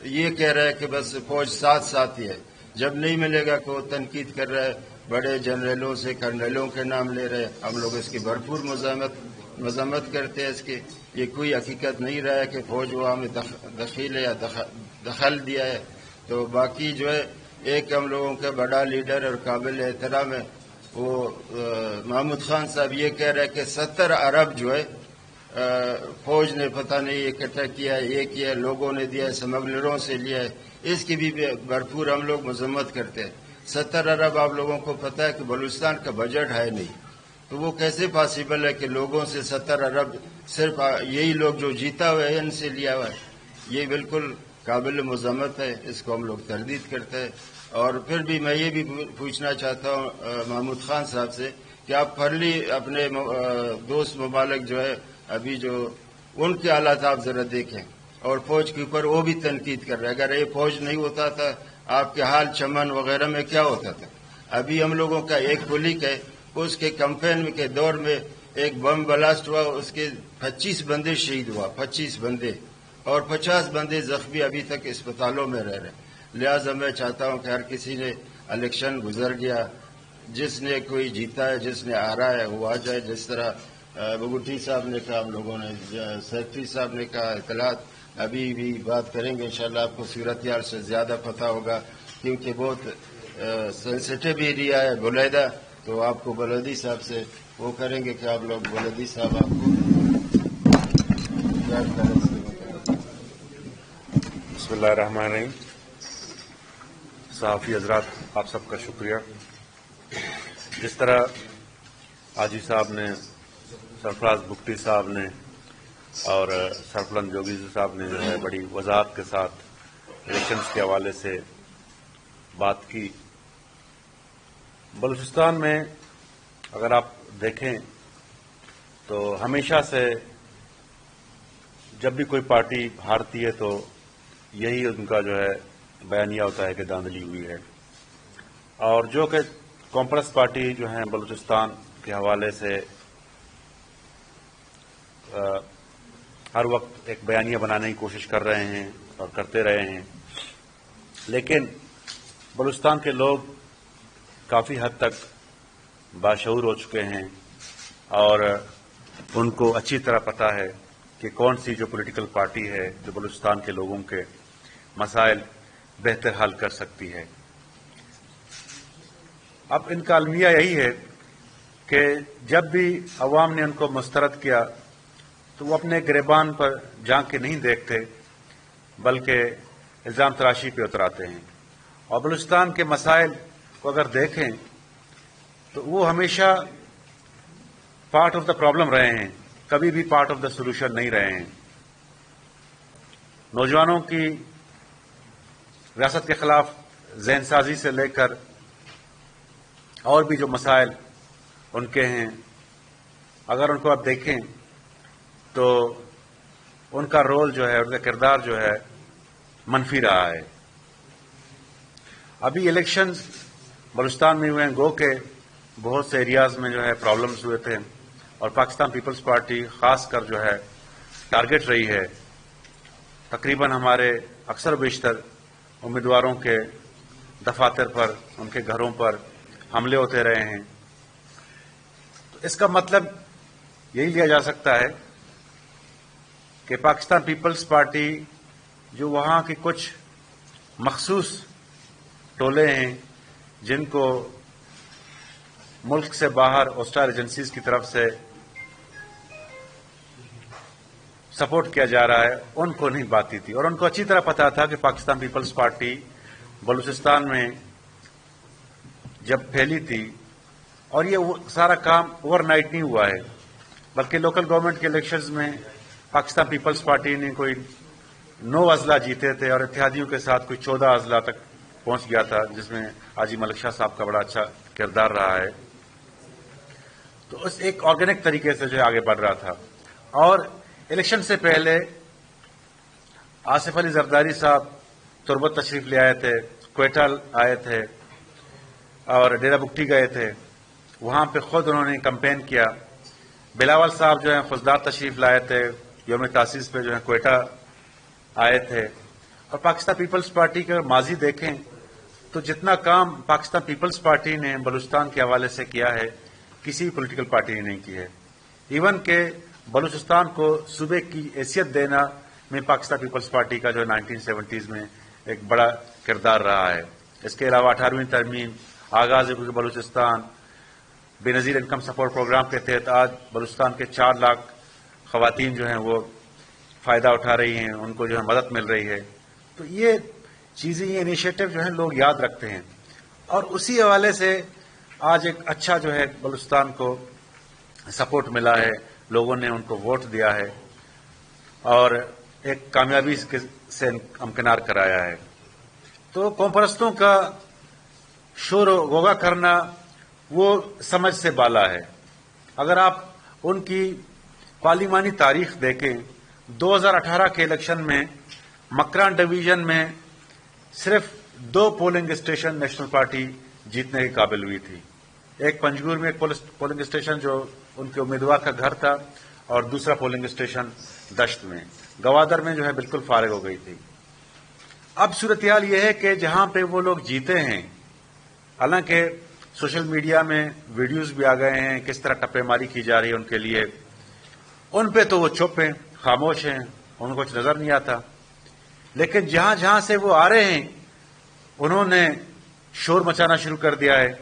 یہ کہہ رہا ہے کہ بس فوج ساتھ ساتھ ہی ہے، جب نہیں ملے گا کہ وہ تنقید کر رہا ہے، بڑے جنرلوں سے کرنلوں کے نام لے رہے ہیں، ہم لوگ اس کی بھرپور مذمت کرتے ہیں اس کی۔ یہ کوئی حقیقت نہیں رہا ہے کہ فوج وہاں میں دخیل ہے یا دخل دیا ہے۔ تو باقی جو ہے ایک ہم لوگوں کا بڑا لیڈر اور قابل احترام ہے وہ محمود خان صاحب یہ کہہ رہے ہیں کہ 70 ارب جو ہے فوج نے پتہ نہیں اکٹھا کیا ہے، یہ کیا ہے، لوگوں نے دیا ہے، اسمگلروں سے لیا ہے، اس کی بھی بھرپور ہم لوگ مذمت کرتے ہیں۔ 70 ارب آپ لوگوں کو پتہ ہے کہ بلوچستان کا بجٹ ہے نہیں، تو وہ کیسے پاسبل ہے کہ لوگوں سے 70 ارب صرف یہی لوگ جو جیتا ہوا ہے ان سے لیا ہوا ہے؟ یہ بالکل قابل مذمت ہے، اس کو ہم لوگ تردید کرتے ہیں۔ اور پھر بھی میں یہ بھی پوچھنا چاہتا ہوں محمود خان صاحب سے کہ آپ فرلی اپنے دوست ممالک جو ہے ابھی جو ان کے حالات آپ ذرا دیکھیں، اور فوج کے اوپر وہ بھی تنقید کر رہے ہیں۔ اگر یہ فوج نہیں ہوتا تھا آپ کے حال چمن وغیرہ میں کیا ہوتا تھا؟ ابھی ہم لوگوں کا ایک ملک ہے، اس کے کمپین کے دور میں ایک بم بلاسٹ ہوا، اس کے 25 بندے شہید ہوا، 25 بندے، اور 50 بندے زخمی ابھی تک اسپتالوں میں رہ رہے ہیں۔ لہٰذا میں چاہتا ہوں کہ ہر کسی نے الیکشن گزر گیا، جس نے کوئی جیتا ہے، جس نے آ رہا ہے وہ آ جائے، جس طرح بگٹی صاحب نے کہا، ہم لوگوں نے سیکٹری صاحب نے کہا، اطلاعات ابھی بھی بات کریں گے انشاءاللہ، آپ کو صورتحال سے زیادہ پتہ ہوگا کیونکہ بہت سینسٹیو ایریا ہے بلیدہ، تو آپ کو بلدی صاحب سے وہ کریں گے کہ آپ لوگ بلدی صاحب آپ کو یاد کریں اس کے مطابق۔ بسم اللہ الرحمن الرحیم۔ صحافی حضرات، آپ سب کا شکریہ۔ جس طرح حاجی صاحب نے، سرفراز بگٹی صاحب نے اور سرفلند جوگی صاحب نے جو ہے بڑی وضاحت کے ساتھ الیکشنز کے حوالے سے بات کی، بلوچستان میں اگر آپ دیکھیں تو ہمیشہ سے جب بھی کوئی پارٹی ہارتی ہے تو یہی ان کا جو ہے بیانیہ ہوتا ہے کہ دھاندلی ہوئی ہے، اور جو کہ کانگریس پارٹی جو ہیں بلوچستان کے حوالے سے ہر وقت ایک بیانیہ بنانے کی کوشش کر رہے ہیں اور کرتے رہے ہیں، لیکن بلوچستان کے لوگ کافی حد تک باشعور ہو چکے ہیں اور ان کو اچھی طرح پتہ ہے کہ کون سی جو پولیٹیکل پارٹی ہے جو بلوچستان کے لوگوں کے مسائل بہتر حل کر سکتی ہے۔ اب ان کا المیہ یہی ہے کہ جب بھی عوام نے ان کو مسترد کیا تو وہ اپنے گریبان پر جھانک کے نہیں دیکھتے بلکہ الزام تراشی پہ اتراتے ہیں، اور بلوچستان کے مسائل کو اگر دیکھیں تو وہ ہمیشہ پارٹ آف دا پرابلم رہے ہیں، کبھی بھی پارٹ آف دا سولوشن نہیں رہے ہیں۔ نوجوانوں کی ریاست کے خلاف ذہن سازی سے لے کر اور بھی جو مسائل ان کے ہیں، اگر ان کو آپ دیکھیں تو ان کا رول جو ہے، ان کا کردار جو ہے منفی رہا ہے۔ ابھی الیکشنز بلوچستان میں ہوئے ہیں، گو کہ بہت سے ایریاز میں جو ہے پرابلمز ہوئے تھے، اور پاکستان پیپلز پارٹی خاص کر جو ہے ٹارگٹ رہی ہے۔ تقریباً ہمارے اکثر بیشتر امیدواروں کے دفاتر پر، ان کے گھروں پر حملے ہوتے رہے ہیں۔ تو اس کا مطلب یہی لیا جا سکتا ہے کہ پاکستان پیپلز پارٹی جو وہاں کی کچھ مخصوص ٹولے ہیں جن کو ملک سے باہر آسٹرا ایجنسیز کی طرف سے سپورٹ کیا جا رہا ہے، ان کو نہیں باتی تھی، اور ان کو اچھی طرح پتا تھا کہ پاکستان پیپلز پارٹی بلوچستان میں جب پھیلی تھی، اور یہ سارا کام اوور نائٹ نہیں ہوا ہے بلکہ لوکل گورنمنٹ کے الیکشنز میں پاکستان پیپلز پارٹی نے کوئی 9 اضلاع جیتے تھے اور اتحادیوں کے ساتھ کوئی 14 اضلاع تک پہنچ گیا تھا، جس میں حاجی ملک شاہ صاحب کا بڑا اچھا کردار رہا ہے۔ تو اس ایک آرگینک طریقے سے جو آگے بڑھ رہا تھا، اور الیکشن سے پہلے آصف علی زرداری صاحب تربت تشریف لے آئے تھے، کوئٹہ آئے تھے اور ڈیرہ بگٹی گئے تھے، وہاں پہ خود انہوں نے کمپین کیا۔ بلاول صاحب جو ہیں خزدار تشریف لائے تھے، یوم تاسیس پہ جو ہے کوئٹہ آئے تھے، اور پاکستان پیپلز پارٹی کا ماضی دیکھیں تو جتنا کام پاکستان پیپلز پارٹی نے بلوچستان کے حوالے سے کیا ہے کسی پولیٹیکل پارٹی نے نہیں کی ہے. ایون کہ بلوچستان کو صوبے کی حیثیت دینا میں پاکستان پیپلز پارٹی کا جو 1970s میں ایک بڑا کردار رہا ہے. اس کے علاوہ 18ویں ترمیم، آغاز بلوچستان، بے نظیر انکم سپورٹ پروگرام کے تحت آج بلوچستان کے 4 لاکھ خواتین جو ہیں وہ فائدہ اٹھا رہی ہیں، ان کو جو ہے مدد مل رہی ہے. تو یہ چیزیں، یہ انیشیٹو جو ہیں لوگ یاد رکھتے ہیں، اور اسی حوالے سے آج ایک اچھا جو ہے بلوچستان کو سپورٹ ملا ہے، لوگوں نے ان کو ووٹ دیا ہے اور ایک کامیابی سے امکنار کرایا ہے. تو قوم پرستوں کا شور و غوغا کرنا وہ سمجھ سے بالا ہے. اگر آپ ان کی پارلیمانی تاریخ دیکھیں، 2018 کے الیکشن میں مکران ڈویژن میں صرف 2 پولنگ اسٹیشن نیشنل پارٹی جیتنے کے قابل ہوئی تھی. ایک پنجگور میں ایک پولنگ اسٹیشن جو ان کے امیدوار کا گھر تھا، اور دوسرا پولنگ اسٹیشن دشت میں. گوادر میں جو ہے بالکل فارغ ہو گئی تھی. اب صورتحال یہ ہے کہ جہاں پہ وہ لوگ جیتے ہیں، حالانکہ سوشل میڈیا میں ویڈیوز بھی آ گئے ہیں کس طرح ٹپے ماری کی جا رہی ہے ان کے لیے، ان پہ تو وہ چپ ہیں، خاموش ہیں، ان کو کچھ نظر نہیں آتا. لیکن جہاں جہاں سے وہ آ رہے ہیں انہوں نے شور مچانا شروع کر دیا ہے.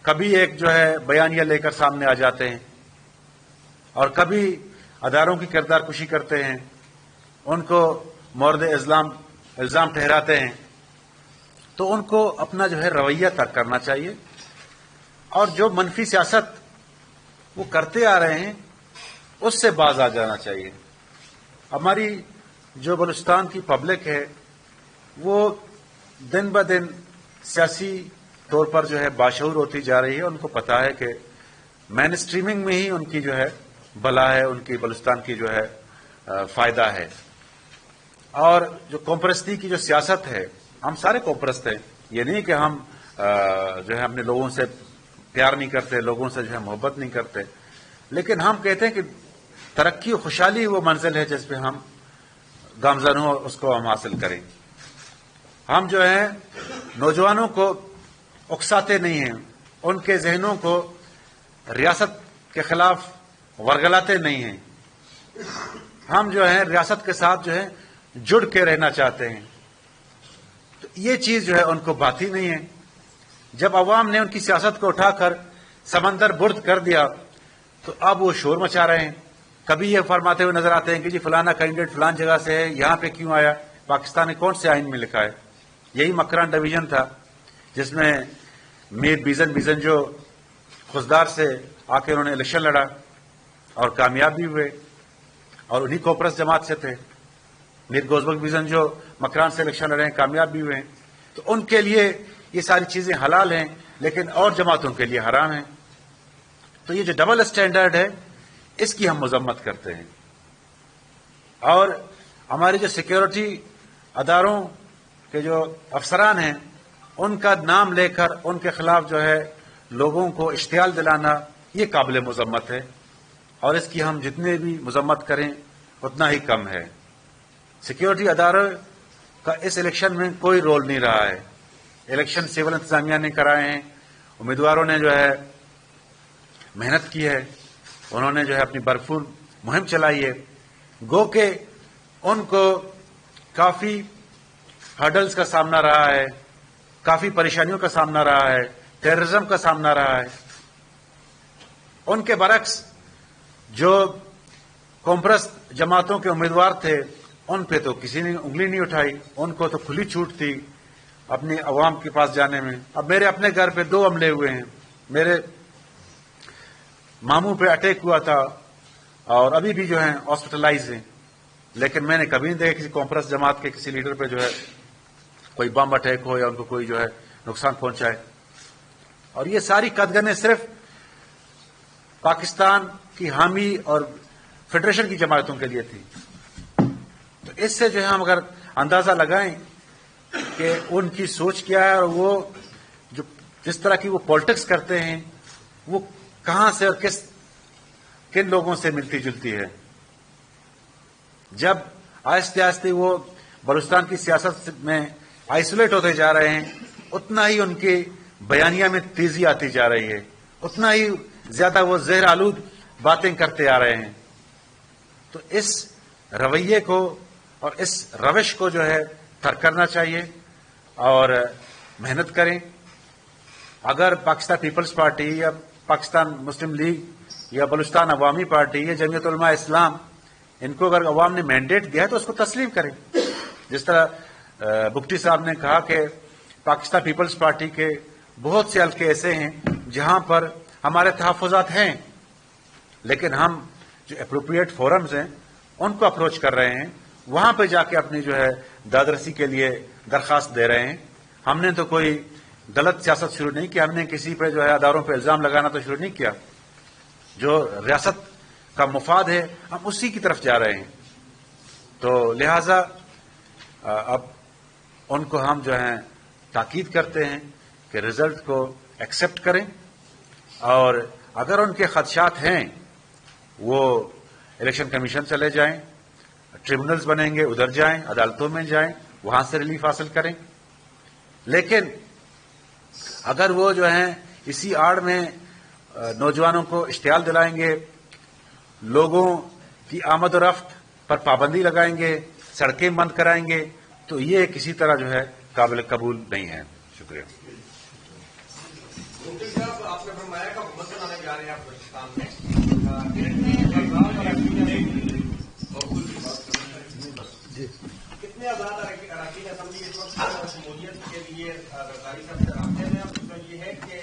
کبھی ایک جو ہے بیانیہ لے کر سامنے آ جاتے ہیں، اور کبھی اداروں کی کردار کشی کرتے ہیں، ان کو مورد الزام ٹھہراتے ہیں. تو ان کو اپنا جو ہے رویہ ترک کرنا چاہیے، اور جو منفی سیاست وہ کرتے آ رہے ہیں اس سے باز آ جانا چاہیے. ہماری جو بلوچستان کی پبلک ہے وہ دن بہ دن سیاسی طور پر جو ہے باشعور ہوتی جا رہی ہے. ان کو پتا ہے کہ مین اسٹریمنگ میں ہی ان کی جو ہے بھلا ہے، ان کی بلوچستان کی جو ہے فائدہ ہے. اور جو قوم پرستی کی جو سیاست ہے، ہم سارے قوم پرست ہیں، یہ نہیں کہ ہم جو ہے اپنے لوگوں سے پیار نہیں کرتے، لوگوں سے جو ہے محبت نہیں کرتے، لیکن ہم کہتے ہیں کہ ترقی و خوشحالی وہ منزل ہے جس پہ ہم گامزن ہوں اور اس کو ہم حاصل کریں. ہم جو ہیں نوجوانوں کو اکساتے نہیں ہیں، ان کے ذہنوں کو ریاست کے خلاف ورگلاتے نہیں ہیں. ہم جو ہے ریاست کے ساتھ جو ہے جڑ کے رہنا چاہتے ہیں. تو یہ چیز جو ہے ان کو بھاتی نہیں ہے. جب عوام نے ان کی سیاست کو اٹھا کر سمندر برد کر دیا تو اب وہ شور مچا رہے ہیں. کبھی یہ فرماتے ہوئے نظر آتے ہیں کہ جی فلانا کینڈیڈیٹ فلان جگہ سے ہے، یہاں پہ کیوں آیا؟ پاکستان نے کون سے آئین میں لکھا ہے؟ یہی مکران ڈویژن تھا جس میں میر بیزن جو خزدار سے آ کے انہوں نے الیکشن لڑا اور کامیاب بھی ہوئے، اور انہی کوپرس جماعت سے تھے. میر گوزبک بیزن جو مکران سے الیکشن لڑے ہیں، کامیاب بھی ہوئے. تو ان کے لیے یہ ساری چیزیں حلال ہیں، لیکن اور جماعتوں کے لیے حرام ہیں. تو یہ جو ڈبل اسٹینڈرڈ ہے اس کی ہم مذمت کرتے ہیں. اور ہماری جو سیکیورٹی اداروں کے جو افسران ہیں ان کا نام لے کر ان کے خلاف جو ہے لوگوں کو اشتعال دلانا، یہ قابل مذمت ہے، اور اس کی ہم جتنے بھی مذمت کریں اتنا ہی کم ہے. سیکیورٹی اداروں کا اس الیکشن میں کوئی رول نہیں رہا ہے. الیکشن سول انتظامیہ نے کرائے ہیں، امیدواروں نے جو ہے محنت کی ہے، انہوں نے جو ہے اپنی بھرپور مہم چلائی ہے. گو کہ ان کو کافی ہرڈلز کا سامنا رہا ہے، کافی پریشانیوں کا سامنا رہا ہے، ٹیررزم کا سامنا رہا ہے. ان کے برعکس جو قوم پرست جماعتوں کے امیدوار تھے ان پہ تو کسی نے انگلی نہیں اٹھائی، ان کو تو کھلی چھوٹ تھی اپنی عوام کے پاس جانے میں. اب میرے اپنے گھر پہ 2 حملے ہوئے ہیں. میرے ماموں پہ اٹیک ہوا تھا اور ابھی بھی جو ہیں ہاسپٹلائز ہیں، لیکن میں نے کبھی نہیں دیکھا کسی قوم پرست جماعت کے کسی لیڈر پہ جو ہے کوئی بم اٹیک ہو یا ان کو کوئی جو ہے نقصان پہنچائے. اور یہ ساری قدغنیں صرف پاکستان کی حامی اور فیڈریشن کی جماعتوں کے لیے تھی. تو اس سے جو ہے ہم اگر اندازہ لگائیں کہ ان کی سوچ کیا ہے اور وہ جو جس طرح کی وہ پالیٹکس کرتے ہیں وہ کہاں سے اور کن لوگوں سے ملتی جلتی ہے. جب آہستہ آہستہ وہ بلوچستان کی سیاست میں آئسولیٹ ہوتے جا رہے ہیں، اتنا ہی ان کی بیانیہ میں تیزی آتی جا رہی ہے، اتنا ہی زیادہ وہ زہر آلود باتیں کرتے آ رہے ہیں. تو اس رویے کو اور اس روش کو جو ہے ترک کرنا چاہیے اور محنت کریں. اگر پاکستان پیپلز پارٹی یا پاکستان مسلم لیگ یا بلوچستان عوامی پارٹی یا جمعیت علماء اسلام، ان کو اگر عوام نے مینڈیٹ دیا ہے تو اس کو تسلیم کریں. جس طرح بگٹی صاحب نے کہا کہ پاکستان پیپلز پارٹی کے بہت سے حلقے ایسے ہیں جہاں پر ہمارے تحفظات ہیں، لیکن ہم جو اپروپریٹ فورمز ہیں ان کو اپروچ کر رہے ہیں، وہاں پہ جا کے اپنی جو ہے دادرسی کے لیے درخواست دے رہے ہیں. ہم نے تو کوئی غلط سیاست شروع نہیں کی، ہم نے کسی پہ جو ہے اداروں پہ الزام لگانا تو شروع نہیں کیا. جو ریاست کا مفاد ہے ہم اسی کی طرف جا رہے ہیں. تو لہذا اب ان کو ہم جو ہیں تاکید کرتے ہیں کہ رزلٹ کو ایکسپٹ کریں، اور اگر ان کے خدشات ہیں وہ الیکشن کمیشن چلے جائیں، ٹریبونلز بنیں گے ادھر جائیں، عدالتوں میں جائیں، وہاں سے ریلیف حاصل کریں. لیکن اگر وہ جو ہیں اسی آڑ میں نوجوانوں کو اشتعال دلائیں گے، لوگوں کی آمد و رفت پر پابندی لگائیں گے، سڑکیں بند کرائیں گے، تو یہ کسی طرح جو ہے قابل قبول نہیں ہے. شکریہ. صاحب، آپ نے فرمایا کہ حکومت بنانے جا رہے ہیں آپ بلوچستان میں، کتنے آزاد اراکین اسمبلی اس وقت شمولیت کے لیے غداری صاحب سے رابطے میں؟ یہ ہے کہ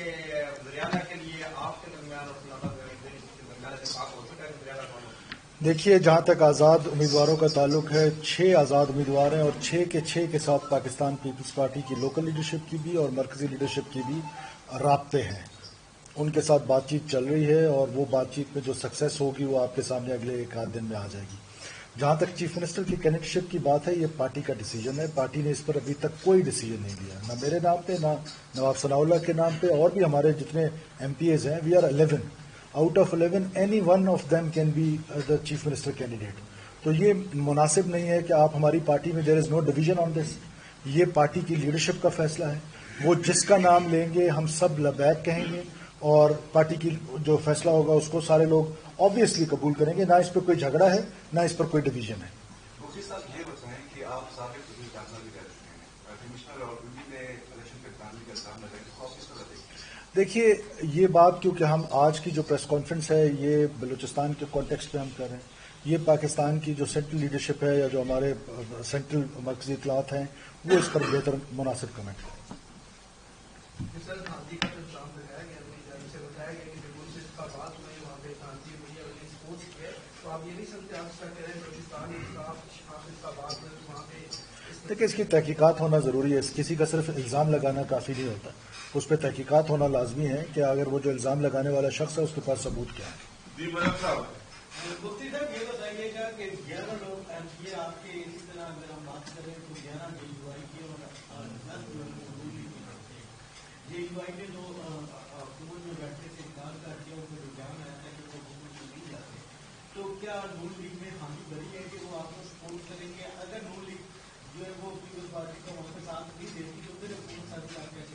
وزیراعلیٰ کے لیے آپ کے درمیان اور درمیان اتفاق ہو سکتا ہے وزیراعلیٰ کون؟ دیکھیے، جہاں تک آزاد امیدواروں کا تعلق ہے، 6 آزاد امیدوار ہیں اور 6 کے 6 کے ساتھ پاکستان پیپلز پارٹی کی لوکل لیڈرشپ کی بھی اور مرکزی لیڈرشپ کی بھی رابطے ہیں. ان کے ساتھ بات چیت چل رہی ہے اور وہ بات چیت میں جو سکسیس ہوگی وہ آپ کے سامنے اگلے 1 آدھ دن میں آ جائے گی. جہاں تک چیف منسٹر کی کینڈیڈیٹشپ کی بات ہے، یہ پارٹی کا ڈیسیجن ہے. پارٹی نے اس پر ابھی تک کوئی ڈیسیجن نہیں لیا، نہ میرے نام پہ، نہ نواب ثناء اللہ کے نام پہ، اور بھی ہمارے جتنے ایم پی ایز ہیں. We are 11 out of 11 any one of them can be the chief minister candidate. تو یہ مناسب نہیں ہے کہ آپ ہماری پارٹی میں دیر از نو ڈویژن آن دس. یہ پارٹی کی لیڈرشپ کا فیصلہ ہے. وہ جس کا نام لیں گے ہم سب لبیک کہیں گے، اور پارٹی کی جو فیصلہ ہوگا اس کو سارے لوگ آبویسلی قبول کریں گے. نہ اس پہ کوئی جھگڑا ہے، نہ اس پر کوئی ڈویژن ہے. مفتی صاحب، یہ بتائیں کہ آپ سابق وزیر داخلہ بھی رہ چکے ہیں، کمشنر راولپنڈی نے الیکشن پہ تعمیل کا الزام لگایا، اس کو آپ کس طرح دیکھتے ہیں؟ دیکھیے، یہ بات کیونکہ ہم آج کی جو پریس کانفرنس ہے یہ بلوچستان کے کانٹیکسٹ پہ ہم کر رہے ہیں، یہ پاکستان کی جو سینٹرل لیڈرشپ ہے یا جو ہمارے سینٹرل مرکزی اطلاعات ہیں وہ اس پر بہتر مناسب کمنٹ کریں. دیکھیں، اس کی تحقیقات ہونا ضروری ہے. کسی کا صرف الزام لگانا کافی نہیں ہوتا، اس پہ تحقیقات ہونا لازمی ہے کہ اگر وہ جو الزام لگانے والا شخص ہے اس کے پاس ثبوت کیا ہے. مفتی صاحب، یہ بتائیے گا کہ 11 لوگ یہ آپ کے اسی طرح اگر ہم بات کریں تو 11 JUI کے اور 10 JUI کے جو حکومت میں بیٹھتے تھے انکار کر کے ان کو رجحان آیا تھا کہ وہ حکومت میں نہیں جاتے، تو کیا نون لیگ میں حامی بری ہے کہ وہ آپ کو سپورٹ کریں گے؟ اگر نون لیگ جو ہے وہ پیپلز پارٹی کا وہاں پہ ساتھ نہیں دیتی تو پھر حکومت ساتھ آپ کیسے؟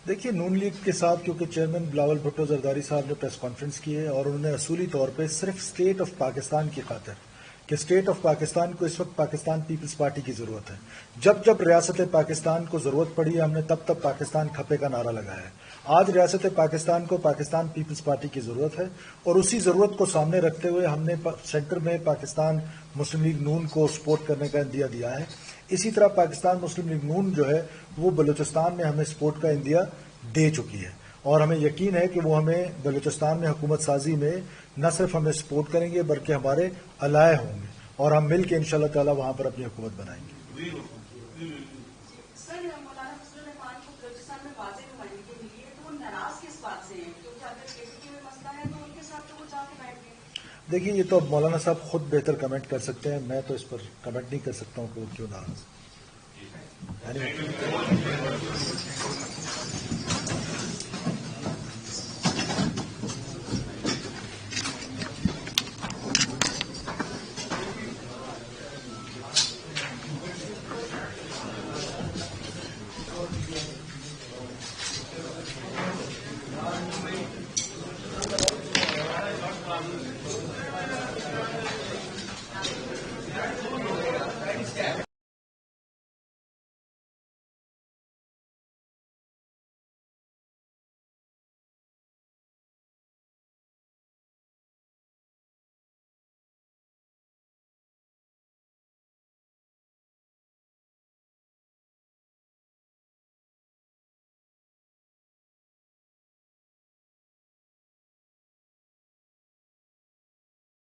دیکھیے، نون لیگ کے ساتھ کیونکہ چیئرمین بلاول بھٹو زرداری صاحب نے پریس کانفرنس کی ہے اور انہوں نے اصولی طور پہ صرف اسٹیٹ آف پاکستان کی خاطر کہ اسٹیٹ آف پاکستان کو اس وقت پاکستان پیپلز پارٹی کی ضرورت ہے. جب جب ریاست پاکستان کو ضرورت پڑی ہے ہم نے تب تب پاکستان کھپے کا نعرہ لگایا ہے. آج ریاست پاکستان کو پاکستان پیپلز پارٹی کی ضرورت ہے اور اسی ضرورت کو سامنے رکھتے ہوئے ہم نے سینٹر میں پاکستان مسلم لیگ نون کو سپورٹ کرنے کا عندیہ دیا ہے. اسی طرح پاکستان مسلم لیگ نون جو ہے وہ بلوچستان میں ہمیں سپورٹ کا عندیہ دے چکی ہے اور ہمیں یقین ہے کہ وہ ہمیں بلوچستان میں حکومت سازی میں نہ صرف ہمیں سپورٹ کریں گے بلکہ ہمارے الائے ہوں گے اور ہم مل کے انشاءاللہ تعالی وہاں پر اپنی حکومت بنائیں گے. سر، مولانا فضل الرحمان کو بلوچستان میں واضح نمائندگی ملی ہے تو وہ ناراض کس بات سے ہیں؟ کیونکہ اگر KCK میں مسئلہ ہے تو ان کے ساتھ تو وہ جا کے بیٹھ گئے. دیکھیے، یہ تو مولانا صاحب خود بہتر کمنٹ کر سکتے ہیں، میں تو اس پر کمنٹ نہیں کر سکتا ہوں کہ وہ کیوں ناراض.